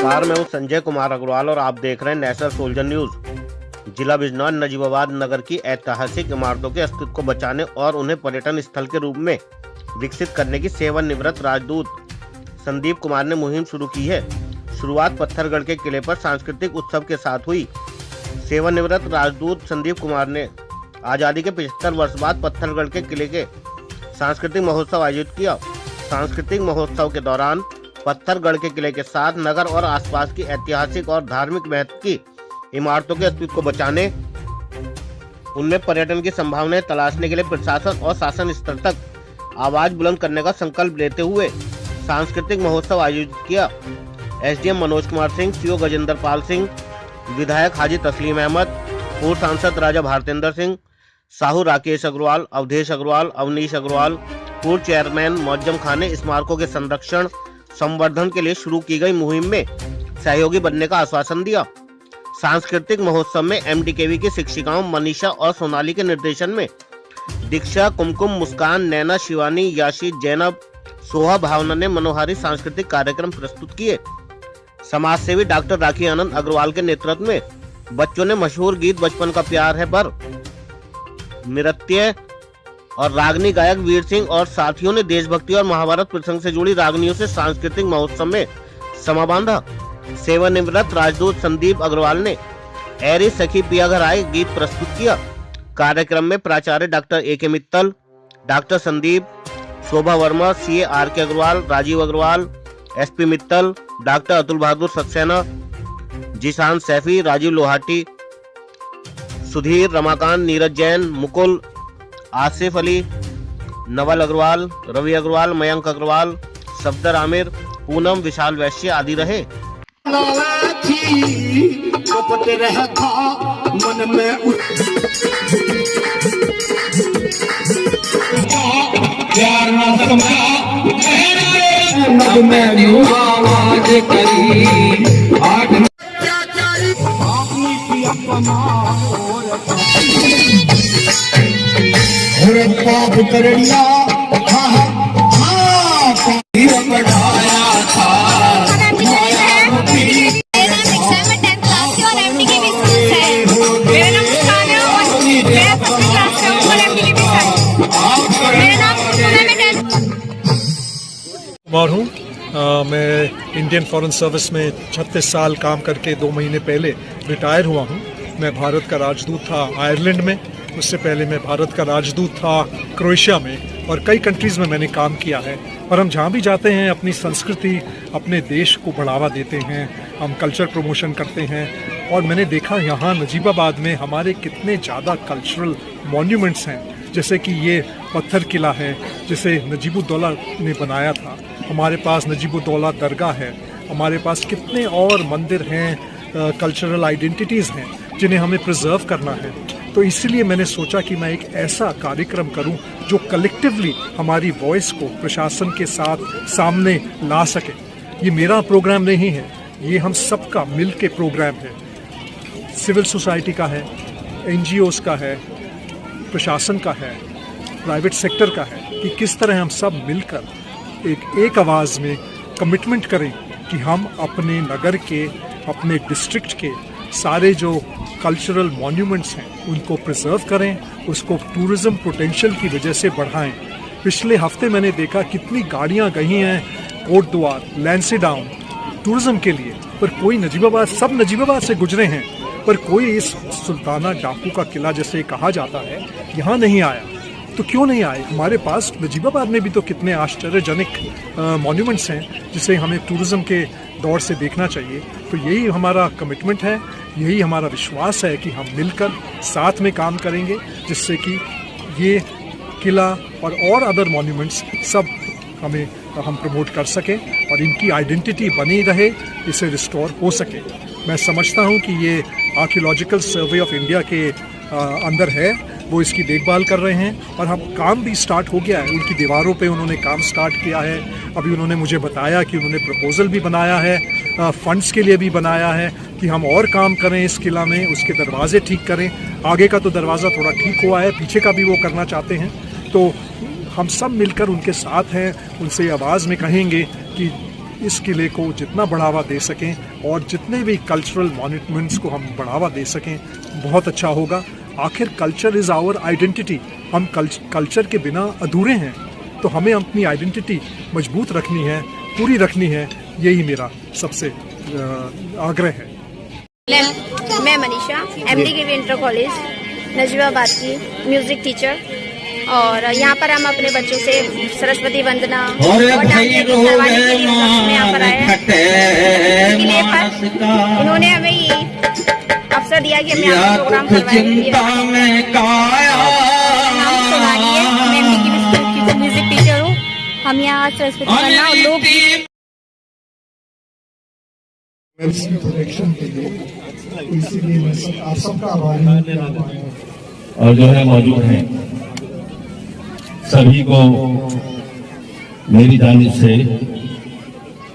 नमस्कार, मैं हूं संजय कुमार अग्रवाल और आप देख रहे हैं नेशनल सोल्जर न्यूज। जिला बिजनौर नजीबाबाद नगर की ऐतिहासिक इमारतों के अस्तित्व को बचाने और उन्हें पर्यटन स्थल के रूप में विकसित करने की सेवानिवृत्त राजदूत संदीप कुमार ने मुहिम शुरू की है। शुरुआत पत्थरगढ़ के किले पर सांस्कृतिक उत्सव के साथ हुई। सेवानिवृत्त राजदूत संदीप कुमार ने आजादी के 75 वर्ष बाद पत्थरगढ़ के किले के सांस्कृतिक महोत्सव आयोजित किया। सांस्कृतिक महोत्सव के दौरान पत्थरगढ़ के किले के साथ नगर और आसपास की ऐतिहासिक और धार्मिक महत्व की इमारतों के अस्तित्व को बचाने, उनमें पर्यटन की संभावनाएं तलाशने के लिए प्रशासन और शासन स्तर तक आवाज बुलंद करने का संकल्प लेते हुए सांस्कृतिक महोत्सव आयोजित किया। एसडीएम मनोज कुमार सिंह, सीओ गजेंद्र पाल सिंह, विधायक हाजी तस्लीम अहमद, पूर्व सांसद राजा भारतेंद्र सिंह, साहू राकेश अग्रवाल, अवधेश अग्रवाल, अवनीश अग्रवाल, पूर्व चेयरमैन मौजम खान ने स्मारकों के संरक्षण संवर्धन के लिए शुरू की गई मुहिम में सहयोगी बनने का आश्वासन दिया। सांस्कृतिक महोत्सव में एमडीकेवी की शिक्षिकाओं मनीषा और सोनाली के निर्देशन में दीक्षा, कुमकुम, मुस्कान, नैना, शिवानी, याशी, जैनब, सोहा, भावना ने मनोहारी सांस्कृतिक कार्यक्रम प्रस्तुत किए। समाजसेवी डॉक्टर राखी आनंद अग्रवाल के नेतृत्व में बच्चों ने मशहूर गीत बचपन का प्यार है पर, नृत्य और रागनी गायक वीर सिंह और साथियों ने देशभक्ति और महाभारत प्रसंग से जुड़ी रागनियों से सांस्कृतिक महोत्सव में समा बांधा। सेवानिवृत्त राजदूत संदीप अग्रवाल ने ऐरी सखी पिया घर आए गीत प्रस्तुत किया। कार्यक्रम में प्राचार्य doctor A K. Mittal, doctor Sandeep, Shobha Verma, CA R K. Agarwal, Rajeev Agarwal, SP Mittal, doctor Atul Bahadur Saxena, Zeeshan Saifi, Rajeev Lohati, Sudhir, Ramakant, Neeraj Jain, Mukul, Asif Ali, Naval Agarwal, Ravi Agarwal, Mayank Agarwal, Safdar Aamir, Poonam, Vishal Vaishya आदि रहे। मन में प्यार ना आवाज करी पाप करड़िया बढ़ाया था। कुमार हूँ। मैं इंडियन फॉरेन सर्विस में 36 साल काम करके 2 महीने पहले रिटायर हुआ हूँ। मैं भारत का राजदूत था आयरलैंड में, उससे पहले मैं भारत का राजदूत था क्रोएशिया में और कई कंट्रीज़ में मैंने काम किया है। और हम जहाँ भी जाते हैं अपनी संस्कृति, अपने देश को बढ़ावा देते हैं, हम कल्चर प्रमोशन करते हैं। और मैंने देखा यहाँ नजीबाबाद में हमारे कितने ज़्यादा कल्चरल मॉन्यूमेंट्स हैं, जैसे कि ये पत्थर किला है जिसे नजीबुद्दौला ने बनाया था। हमारे पास नजीबुद्दौला दरगाह है, हमारे पास कितने और मंदिर हैं, कल्चरल आइडेंटिटीज़ हैं जिन्हें हमें प्रिजर्व करना है। तो इसीलिए मैंने सोचा कि मैं एक ऐसा कार्यक्रम करूं जो कलेक्टिवली हमारी वॉइस को प्रशासन के साथ सामने ला सके। ये मेरा प्रोग्राम नहीं है, ये हम सबका मिल के प्रोग्राम है। सिविल सोसाइटी का है, NGOs का है, प्रशासन का है, प्राइवेट सेक्टर का है, कि किस तरह हम सब मिलकर एक आवाज़ में कमिटमेंट करें कि हम अपने नगर के, अपने डिस्ट्रिक्ट के सारे जो कल्चरल मॉन्यूमेंट्स हैं उनको प्रिजर्व करें, उसको टूरिज़्म पोटेंशियल की वजह से बढ़ाएं। पिछले हफ्ते मैंने देखा कितनी गाड़ियां गई हैं कोट द्वार, लैंसीडाउन टूरिज़्म के लिए, पर कोई नजीबाबाद, सब नजीबाबाद से गुजरे हैं, पर कोई इस सुल्ताना डाकू का किला जैसे कहा जाता है यहाँ नहीं आया। तो क्यों नहीं आए? हमारे पास नजीबाबाद में भी तो कितने आश्चर्यजनक मॉन्यूमेंट्स हैं जिसे हमें टूरिज़्म के दौर से देखना चाहिए। तो यही हमारा कमिटमेंट है, यही हमारा विश्वास है कि हम मिलकर साथ में काम करेंगे, जिससे कि ये किला और अदर मॉन्यूमेंट्स सब हम प्रमोट कर सकें और इनकी आइडेंटिटी बनी रहे, इसे रिस्टोर हो सके। मैं समझता हूँ कि ये आर्कियोलॉजिकल सर्वे ऑफ इंडिया के अंदर है, वो इसकी देखभाल कर रहे हैं और हम काम भी स्टार्ट हो गया है। उनकी दीवारों पे उन्होंने काम स्टार्ट किया है। अभी उन्होंने मुझे बताया कि उन्होंने प्रपोजल भी बनाया है, फंड्स के लिए भी बनाया है कि हम और काम करें इस किला में, उसके दरवाजे ठीक करें। आगे का तो दरवाज़ा थोड़ा ठीक हुआ है, पीछे का भी वो करना चाहते हैं। तो हम सब मिलकर उनके साथ हैं, उनसे आवाज़ में कहेंगे कि इस किले को जितना बढ़ावा दे सकें और जितने भी कल्चरल मॉन्यूमेंट्स को हम बढ़ावा दे सकें बहुत अच्छा होगा। आखिर कल्चर इज़ आवर आइडेंटिटी। हम कल्चर के बिना अधूरे हैं, तो हमें अपनी आइडेंटिटी मजबूत रखनी है, पूरी रखनी है। यही मेरा सबसे आग्रह है। मैं Manisha, MD inter college Najibabad की म्यूजिक टीचर, और यहाँ पर हम अपने बच्चों से सरस्वती वंदना और डांडिया गीत करवाने के लिए यहाँ पर आए हैं। किले पर उन्होंने हमें ये अवसर दिया कि हमें यहाँ प्रोग्राम करवाएंगे। नाम सोनाली है, मैं MD की म्यूजिक टीचर हूँ। हम यहाँ सरस्वती वंदना और लोग डायरेक्शन के लिए, इसीलिए मैं आप सबका आभारी हूं। और जो है मौजूद हैं सभी को मेरी जानिब से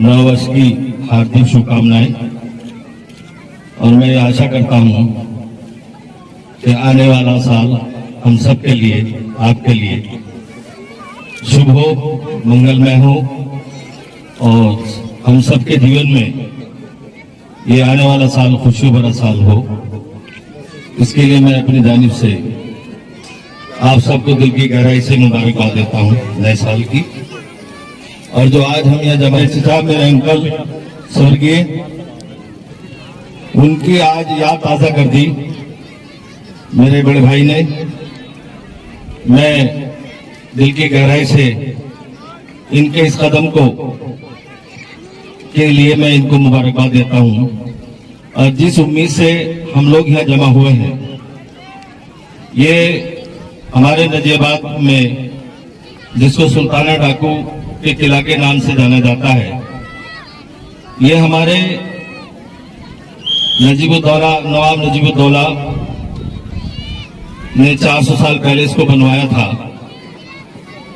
नववर्ष की हार्दिक शुभकामनाएं, और मैं आशा करता हूं कि आने वाला साल हम सब के लिए, आपके लिए शुभ हो, मंगलमय हो, और हम सबके जीवन में ये आने वाला साल खुशियों भरा साल हो। इसके लिए मैं अपनी जानिब से आप सबको दिल की गहराई से मुबारकबाद देता हूँ नए साल की। और जो आज हम यहाँ जमा साहब मेरे अंकल स्वर्गीय, उनकी आज याद ताज़ा कर दी मेरे बड़े भाई ने। मैं दिल की गहराई से इनके इस कदम को के लिए मैं इनको मुबारकबाद देता हूं। और जिस उम्मीद से हम लोग यहाँ जमा हुए हैं, ये हमारे नजीबाबाद में जिसको सुल्ताना डाकू के किला के नाम से जाना जाता है, ये हमारे नवाब नजीबुद्दौला ने 400 साल पहले इसको बनवाया था।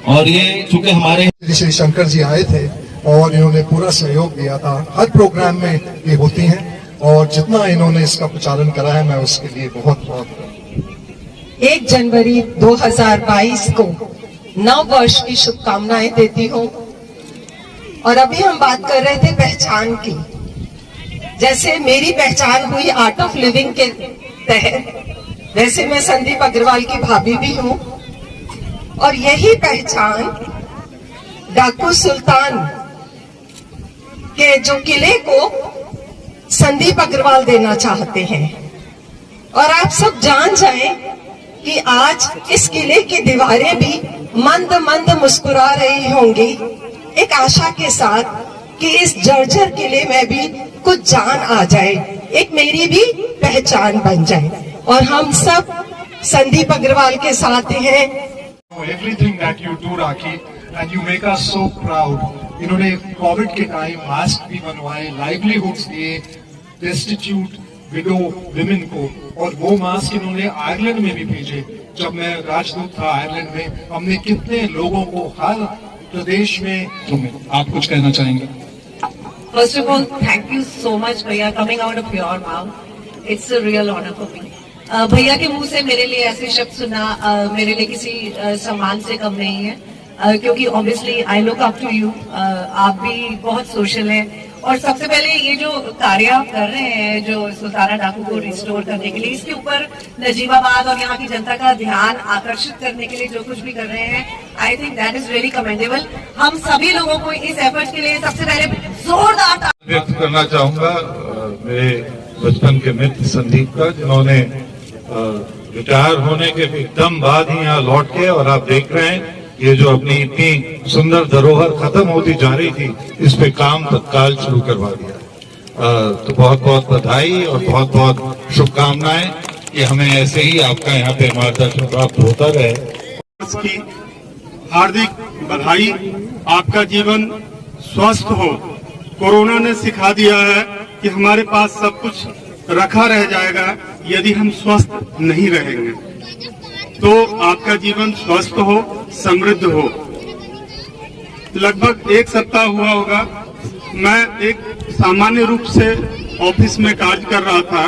और ये चूंकि हमारे श्री शंकर जी आए थे और इन्होंने पूरा सहयोग दिया था। हर प्रोग्राम में ये होती हैं, और जितना इन्होंने इसका प्रचारण करा है, मैं उसके लिए बहुत बहुत 1 जनवरी 2022 को नव वर्ष की शुभकामनाएं देती हूँ। और अभी हम बात कर रहे थे पहचान की, जैसे मेरी पहचान हुई आर्ट ऑफ लिविंग के तहत, वैसे मैं संदीप अग्रवाल की भाभी भी हूँ। और यही पहचान डाकू सुल्तान के जो किले को संदीप अग्रवाल देना चाहते हैं। और आप सब जान जाएं कि आज इस किले की दीवारें भी मंद मंद मुस्कुरा रही होंगी, एक आशा के साथ कि इस जर्जर किले में भी कुछ जान आ जाए, एक मेरी भी पहचान बन जाए। और हम सब संदीप अग्रवाल के साथ हैं। Everything that you do, Rakhi, and you make us so proud. इन्होंने कोविड के टाइम मास्क भी बनवाए, लाइवलीहुड्स दिए डेस्टिट्यूट विडो विमेन को, और वो मास्क इन्होंने आयरलैंड में भी भेजे। जब मैं राजदूत था आयरलैंड में, हमने कितने लोगों को हर प्रदेश में। आप कुछ कहना चाहेंगे? First of all, thank you so much, भैया, coming out of your mouth. It's a real honor for me. भैया के मुंह से मेरे लिए ऐसे शब्द सुनना मेरे लिए किसी सम्मान से कम नहीं है, क्योंकि obviously I look up to you. आप भी बहुत सोशल हैं, और सबसे पहले ये जो कार्य आप कर रहे हैं, जो सुल्ताना डाकू को रिस्टोर करने के लिए, इसके ऊपर नजीबाबाद और यहाँ की जनता का ध्यान आकर्षित करने के लिए जो कुछ भी कर रहे हैं, I think that is very commendable. हम सभी लोगों को इस एफर्ट के लिए सबसे पहले जोरदार व्यक्त करना चाहूंगा मेरे बचपन के मित्र संदीप का, जिन्होंने रिटायर होने के एकदम बाद ही यहाँ लौट के, और आप देख रहे हैं ये जो अपनी इतनी सुंदर धरोहर खत्म होती जा रही थी, इस पे काम तत्काल शुरू करवा दिया। तो बहुत बहुत बधाई और बहुत बहुत शुभकामनाएं कि हमें ऐसे ही आपका यहाँ पे मार्गदर्शन प्राप्त होता रहे। की हार्दिक बधाई। आपका जीवन स्वस्थ हो। कोरोना ने सिखा दिया है कि हमारे पास सब कुछ रखा रह जाएगा यदि हम स्वस्थ नहीं रहेंगे। तो आपका जीवन स्वस्थ हो, समृद्ध हो। लगभग 1 सप्ताह हुआ होगा, मैं एक सामान्य रूप से ऑफिस में कार्य कर रहा था।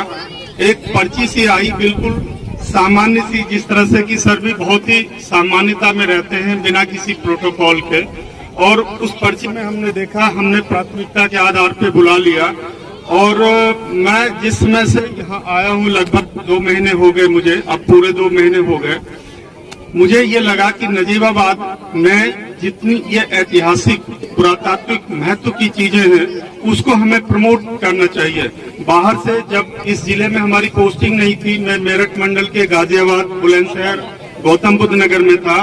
एक पर्ची सी आई, बिल्कुल सामान्य सी, जिस तरह से कि सर भी बहुत ही सामान्यता में रहते हैं बिना किसी प्रोटोकॉल के। और उस पर्ची में हमने देखा, हमने प्राथमिकता के आधार पे बुला लिया। और मैं जिस समय से यहाँ आया हूँ, लगभग 2 महीने हो गए मुझे, अब पूरे 2 महीने हो गए, मुझे ये लगा कि नजीबाबाद में जितनी ये ऐतिहासिक पुरातात्विक महत्व की चीजें हैं उसको हमें प्रमोट करना चाहिए। बाहर से जब इस जिले में हमारी पोस्टिंग नहीं थी, मैं मेरठ मंडल के गाजियाबाद, बुलंदशहर, गौतम बुद्ध नगर में था।